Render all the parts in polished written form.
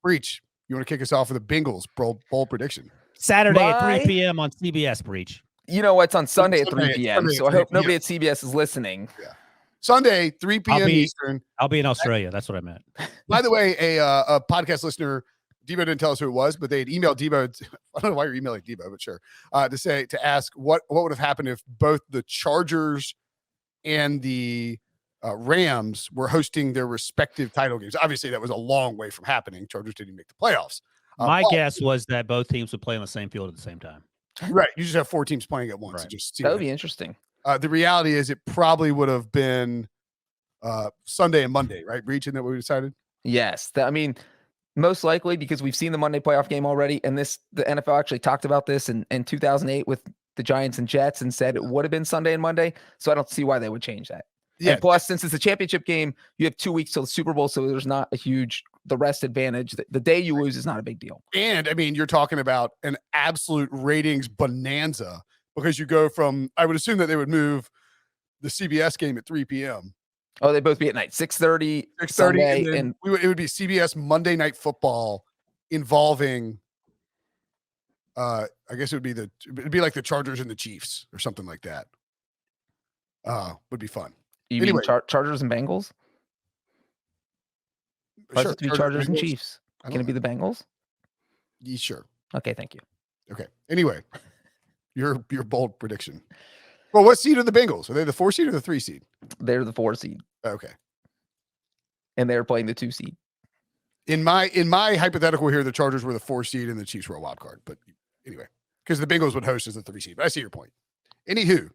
Breach, you want to kick us off with a Bengals bowl prediction? Saturday at 3 p.m. on CBS, Breach. You know what? It's on Sunday at 3 p.m., so I hope nobody at CBS is listening. Yeah. Sunday, 3 p.m. Eastern. I'll be in Australia. That's what I meant. By the way, a podcast listener, Debo didn't tell us who it was, but they had emailed Debo. I don't know why you're emailing Debo, but sure. To ask what would have happened if both the Chargers and the Rams were hosting their respective title games. Obviously, that was a long way from happening. Chargers didn't make the playoffs. My guess was that both teams would play on the same field at the same time. Right. You just have 4 teams playing at once. Right. Just that would be interesting. The reality is it probably would have been Sunday and Monday, right? Breach, isn't that what we decided? Yes. Most likely because we've seen the Monday playoff game already. And the NFL actually talked about this in 2008 with the Giants and Jets and said it would have been Sunday and Monday. So I don't see why they would change that. Yeah. And plus, since it's a championship game, you have 2 weeks till the Super Bowl. So there's not a huge rest advantage. The day you lose is not a big deal. And I mean, you're talking about an absolute ratings bonanza because you go from, I would assume that they would move the CBS game at 3 p.m. Oh, they both be at night, 6:30, and it would be CBS Monday Night Football involving, I guess it'd be like the Chargers and the Chiefs or something like that. Would be fun. You mean Chargers and Bengals? Sure, to be Chargers and Chiefs. Can it be the Bengals? Yeah, sure. Okay, thank you. Okay. Anyway, your bold prediction. Well, what seed are the Bengals? Are they the 4 seed or the 3 seed? They're the 4 seed. Okay. And they're playing the 2 seed. In my hypothetical here, the Chargers were the 4 seed and the Chiefs were a wild card. But anyway, because the Bengals would host as the 3 seed. But I see your point. Anywho,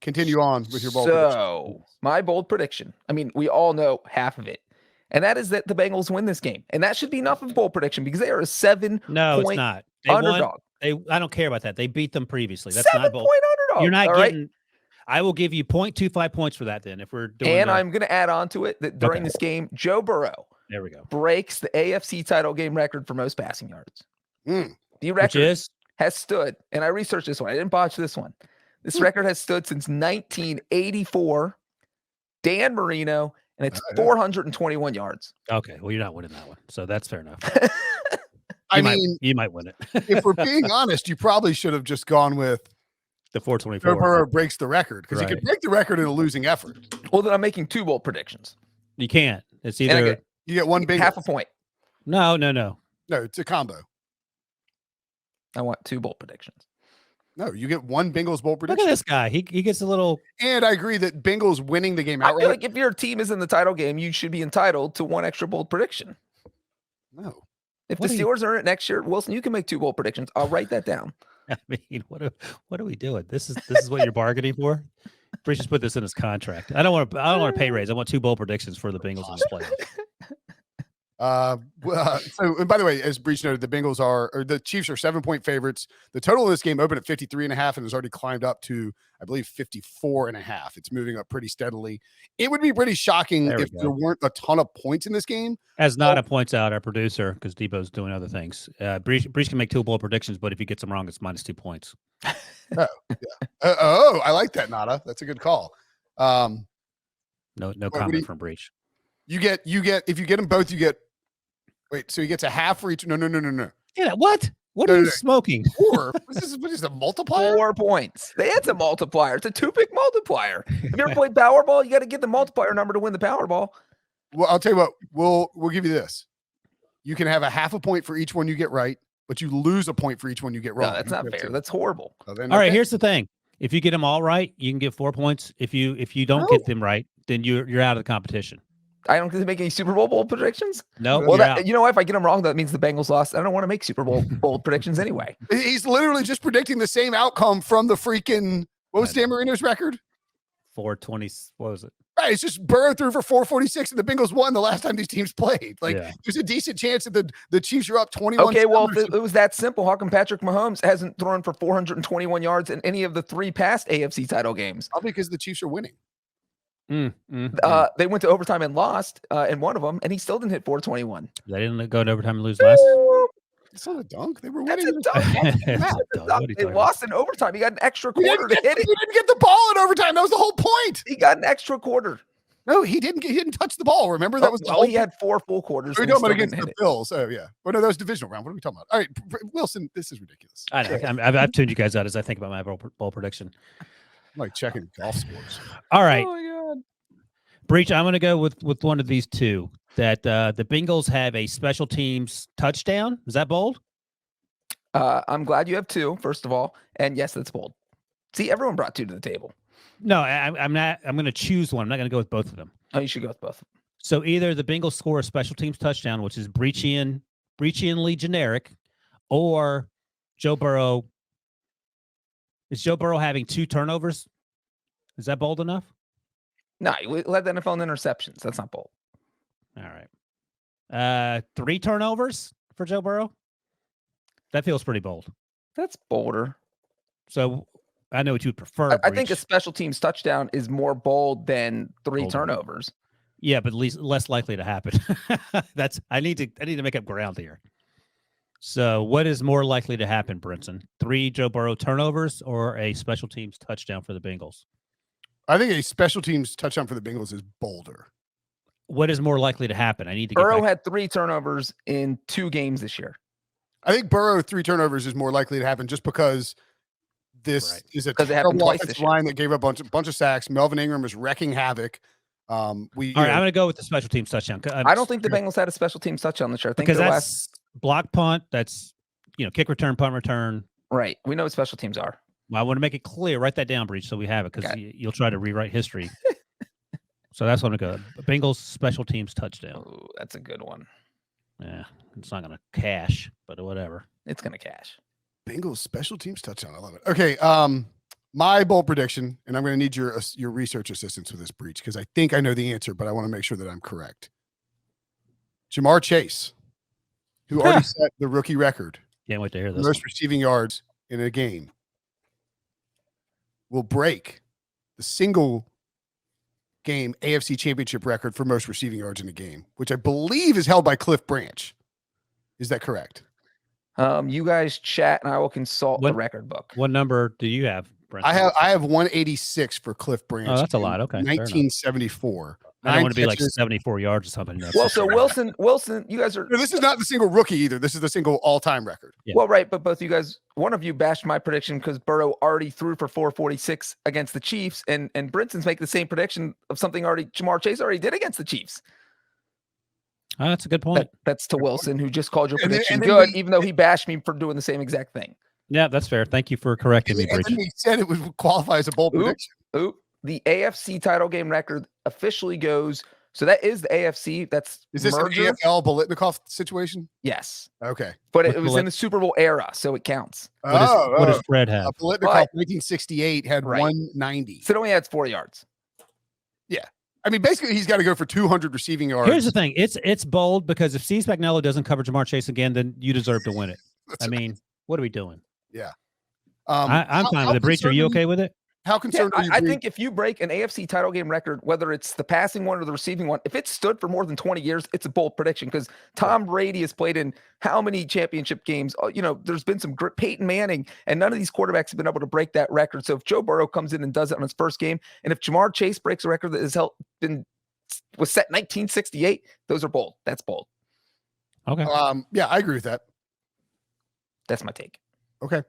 continue on with your bold prediction. So, my bold prediction. I mean, we all know half of it. And that is that the Bengals win this game. And that should be enough of a bold prediction because they are a 7-point it's not. They underdog. I don't care about that. They beat them previously. That's 7-point not bold. underdog. You're not all getting. Right? I will give you 0.25 points for that then if we're doing. And I'm going to add on to it that during this game, Joe Burrow breaks the AFC title game record for most passing yards. The record has stood, and I researched this one. I didn't botch this one. This record has stood since 1984. Dan Marino. And it's 421 yards. Okay, well, you're not winning that one, so that's fair enough. You might win it. If we're being honest, you probably should have just gone with the 424. Joe Burrow breaks the record because you can break the record in a losing effort. Well, then I'm making 2 bold predictions. You can't. It's either you get one big half a point. No, it's a combo. I want 2 bold predictions. No, you get one Bengals bold prediction. Look at this guy. He gets a little. And I agree that Bengals winning the game outright. I feel like if your team is in the title game, you should be entitled to 1 extra bold prediction. No. If the Steelers are in it next year, Wilson, you can make 2 bold predictions. I'll write that down. I mean, what are we doing? This is what you're bargaining for? Breach just put this in his contract. I don't want a pay raise. I want 2 bold predictions for the Bengals in this playoff. So, and by the way, as Breach noted, the Chiefs are 7-point favorites. The total of this game opened at 53.5 and has already climbed up to, I believe, 54.5. It's moving up pretty steadily. It would be pretty shocking if there weren't a ton of points in this game. As Nada points out, our producer, because Debo's doing other things. Breach can make 2 bold predictions, but if he gets them wrong, it's -2 points. I like that, Nada. That's a good call. No comment from Breach. You get if you get them both, you get. Wait, so he gets a half for each? No. Yeah, what? What are you smoking? 4. What is a multiplier? 4 points. It's a multiplier. It's a 2-pick multiplier. Have you ever played Powerball? You got to get the multiplier number to win the Powerball. Well, I'll tell you what. We'll give you this. You can have a half a point for each one you get right, but you lose a point for each one you get wrong. No, that's not fair. That's horrible. All right, here's the thing. If you get them all right, you can get 4 points. If you don't get them right, then you're out of the competition. I don't get to make any Super Bowl bold predictions. No. Well, you know what? If I get them wrong, that means the Bengals lost. I don't want to make Super Bowl bold predictions anyway. He's literally just predicting the same outcome from the freaking. What was Dan Marino's record? 420. What was it? Right, it's just Burrow threw for 446, and the Bengals won the last time these teams played. There's a decent chance that the Chiefs are up 21. Okay, well, if it was that simple, how come Patrick Mahomes hasn't thrown for 421 yards in any of the 3 past AFC title games? Probably because the Chiefs are winning. They went to overtime and lost in one of them, and he still didn't hit 421. They didn't go to overtime and lose last. It's not a dunk. They were winning. They lost in overtime. He got an extra quarter to hit it. He didn't get the ball in overtime. That was the whole point. He got an extra quarter. No, he didn't touch the ball. Remember that was the well, whole he had 4 full quarters. We're and he talking still about against didn't the hit it. Bills. Oh yeah. Well, no, that was divisional round. What are we talking about? All right, Wilson, this is ridiculous. I know. I've tuned you guys out as I think about my bowl prediction. I'm like checking golf scores. All right, Oh my God. Breach. I'm going to go with one of these two. That the Bengals have a special teams touchdown. Is that bold? I'm glad you have 2, first of all. And yes, that's bold. See, everyone brought 2 to the table. No, I'm not. I'm going to choose one. I'm not going to go with both of them. Oh, you should go with both. So either the Bengals score a special teams touchdown, which is Breachianly generic, or Joe Burrow. Is Joe Burrow having 2 turnovers? Is that bold enough? No, you led the NFL in interceptions. That's not bold. All right. 3 turnovers for Joe Burrow? That feels pretty bold. That's bolder. So I know what you would prefer. I think a special teams touchdown is more bold than 3 turnovers. Yeah, but at least less likely to happen. I need to make up ground here. So what is more likely to happen, Brinson? 3 Joe Burrow turnovers or a special teams touchdown for the Bengals? I think a special teams touchdown for the Bengals is bolder. What is more likely to happen? I need to Burrow had 3 turnovers in 2 games this year. I think Burrow 3 turnovers is more likely to happen just because this is a terrible offensive line that gave up a bunch of sacks. Melvin Ingram is wrecking havoc. All right, I'm going to go with the special teams touchdown. I don't think the Bengals had a special teams touchdown this year. I think because that's block punt. That's kick return, punt return. Right. We know what special teams are. Well, I want to make it clear. Write that down, Breach, so we have it because you'll try to rewrite history. So that's what I'm going to go. Bengals special teams touchdown. Ooh, that's a good one. Yeah, it's not going to cash, but whatever. It's going to cash. Bengals special teams touchdown. I love it. Okay, my bold prediction, and I'm going to need your research assistance with this, Breach, because I think I know the answer, but I want to make sure that I'm correct. Jamar Chase, who already set the rookie record. Can't wait to hear this. Most receiving yards in a game, will break the single game AFC Championship record for most receiving yards in a game, which I believe is held by Cliff Branch. Is that correct? You guys chat and I will consult the record book. What number do you have, Brent? I have 186 for Cliff Branch. Oh, that's a lot. Okay. 1974. I don't want to be like 74 yards or something. Well, so Wilson, you guys are. No, this is not the single rookie either. This is the single all-time record. Yeah. Well, right, but both you guys, one of you bashed my prediction because Burrow already threw for 446 against the Chiefs, and Brinson's making the same prediction of something Jamar Chase already did against the Chiefs. Oh, that's a good point. That's to Wilson, who just called your prediction good, even though he bashed me for doing the same exact thing. Yeah, that's fair. Thank you for correcting me, Bridge. He said it would qualify as a bold prediction. The AFC title game record officially goes. So that is the AFC. Is this merger? An AFL Bolitnikoff situation? Yes. Okay. But it was in the Super Bowl era, so it counts. What does Fred have? Bolitnikoff 1968 had 190. So it only adds 4 yards. Yeah. I mean, basically, he's got to go for 200 receiving yards. Here's the thing. It's bold because if Steve Spagnuolo doesn't cover Jamar Chase again, then you deserve to win it. I mean, what are we doing? Yeah. I'm fine with it. Breach, are you okay with it? How concerned are you? I think if you break an AFC title game record, whether it's the passing one or the receiving one, if it stood for more than 20 years, it's a bold prediction because Tom Brady has played in how many championship games? There's been some Peyton Manning, and none of these quarterbacks have been able to break that record. So if Joe Burrow comes in and does it on his first game, and if Jamar Chase breaks a record that was set in 1968, those are bold. That's bold. Okay. Yeah, I agree with that. That's my take. Okay.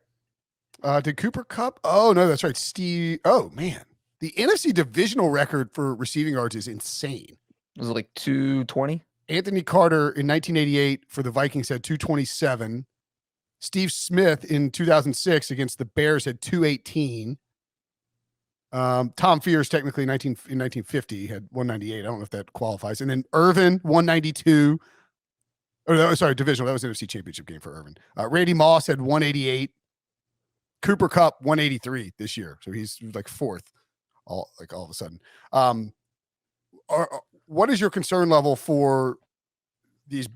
Did Cooper Kupp? Oh, no, that's right. Steve. Oh, man. The NFC divisional record for receiving yards is insane. Was it like 220? Anthony Carter in 1988 for the Vikings had 227. Steve Smith in 2006 against the Bears had 218. Tom Fears technically in 1950 had 198. I don't know if that qualifies. And then Irvin 192. Oh, sorry, divisional. That was an NFC Championship game for Irvin. Randy Moss had 188. Cooper Kupp 183 this year, so he's like fourth. All of a sudden, what is your concern level for these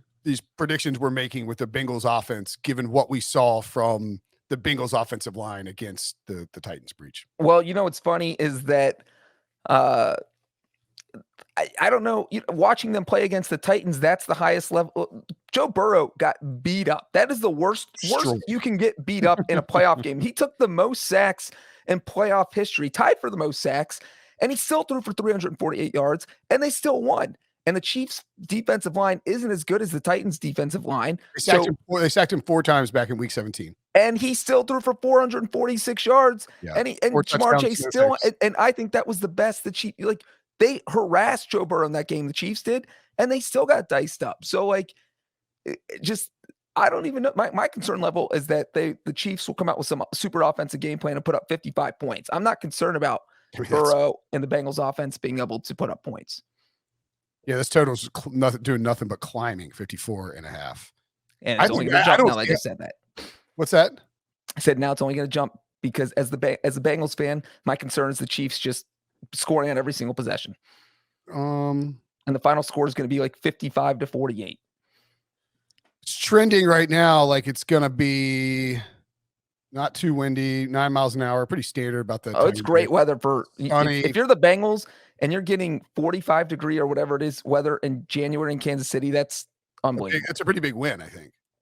predictions we're making with the Bengals offense, given what we saw from the Bengals offensive line against the Titans? Breach. Well, what's funny is that I don't know. Watching them play against the Titans, that's the highest level. Joe Burrow got beat up. That is the worst you can get beat up in a playoff game. He took the most sacks in playoff history, tied for the most sacks. and he still threw for 348 yards, and they still won. And the Chiefs' defensive line isn't as good as the Titans' defensive line. They sacked him 4 times back in week 17. And he still threw for 446 yards. Yeah. And Jamar Chase still, and I think that was the best the Chiefs, like, they harassed Joe Burrow in that game, the Chiefs did, and they still got diced up. So, like, I don't even know. My concern level is that the Chiefs will come out with some super offensive game plan and put up 55 points. I'm not concerned about Burrow and the Bengals offense being able to put up points. Yeah, this total's doing nothing but climbing, 54.5. And it's only going to jump now. I just said that. What's that? I said now it's only going to jump because as the Bengals fan, my concern is the Chiefs just scoring on every single possession. And the final score is going to be like 55-48. It's trending right now like it's going to be not too windy, 9 miles an hour, pretty standard about that. Oh, it's great weather for if you're the Bengals and you're getting 45 degree or whatever it is weather in January in Kansas City. That's unbelievable. It's a pretty big win, I think.